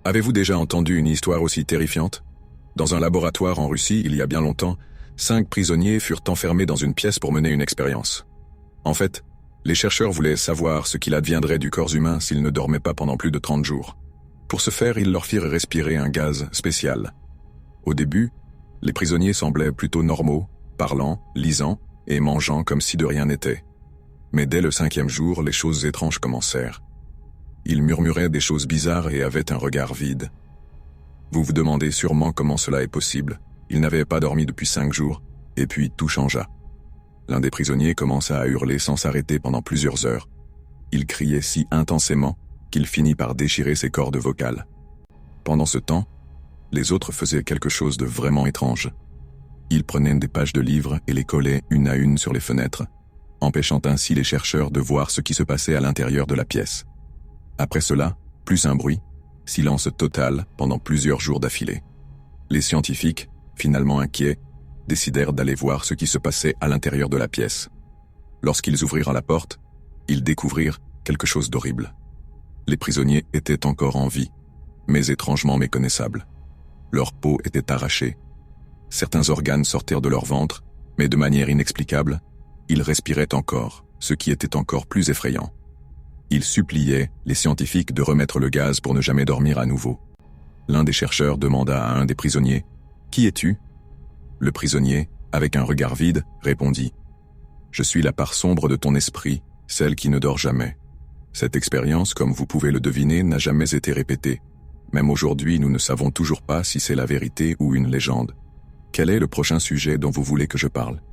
Avez-vous déjà entendu une histoire aussi terrifiante? Dans un laboratoire en Russie, il y a bien longtemps, 5 prisonniers furent enfermés dans une pièce pour mener une expérience. En fait, les chercheurs voulaient savoir ce qu'il adviendrait du corps humain s'il ne dormait pas pendant plus de 30 jours. Pour ce faire, ils leur firent respirer un gaz spécial. Au début, les prisonniers semblaient plutôt normaux, parlant, lisant et mangeant comme si de rien n'était. Mais dès le 5e jour, les choses étranges commencèrent. Ils murmuraient des choses bizarres et avaient un regard vide. Vous vous demandez sûrement comment cela est possible. Ils n'avaient pas dormi depuis 5 jours, et puis tout changea. L'un des prisonniers commença à hurler sans s'arrêter pendant plusieurs heures. Il criait si intensément qu'il finit par déchirer ses cordes vocales. Pendant ce temps, les autres faisaient quelque chose de vraiment étrange. Ils prenaient des pages de livres et les collaient une à une sur les fenêtres, empêchant ainsi les chercheurs de voir ce qui se passait à l'intérieur de la pièce. Après cela, plus un bruit, silence total pendant plusieurs jours d'affilée. Les scientifiques, finalement inquiets, décidèrent d'aller voir ce qui se passait à l'intérieur de la pièce. Lorsqu'ils ouvrirent la porte, ils découvrirent quelque chose d'horrible. Les prisonniers étaient encore en vie, mais étrangement méconnaissables. Leur peau était arrachée. Certains organes sortirent de leur ventre, mais de manière inexplicable, ils respiraient encore, ce qui était encore plus effrayant. Ils suppliaient les scientifiques de remettre le gaz pour ne jamais dormir à nouveau. L'un des chercheurs demanda à un des prisonniers « Qui es-tu » Le prisonnier, avec un regard vide, répondit « Je suis la part sombre de ton esprit, celle qui ne dort jamais. » Cette expérience, comme vous pouvez le deviner, n'a jamais été répétée. Même aujourd'hui, nous ne savons toujours pas si c'est la vérité ou une légende. Quel est le prochain sujet dont vous voulez que je parle ?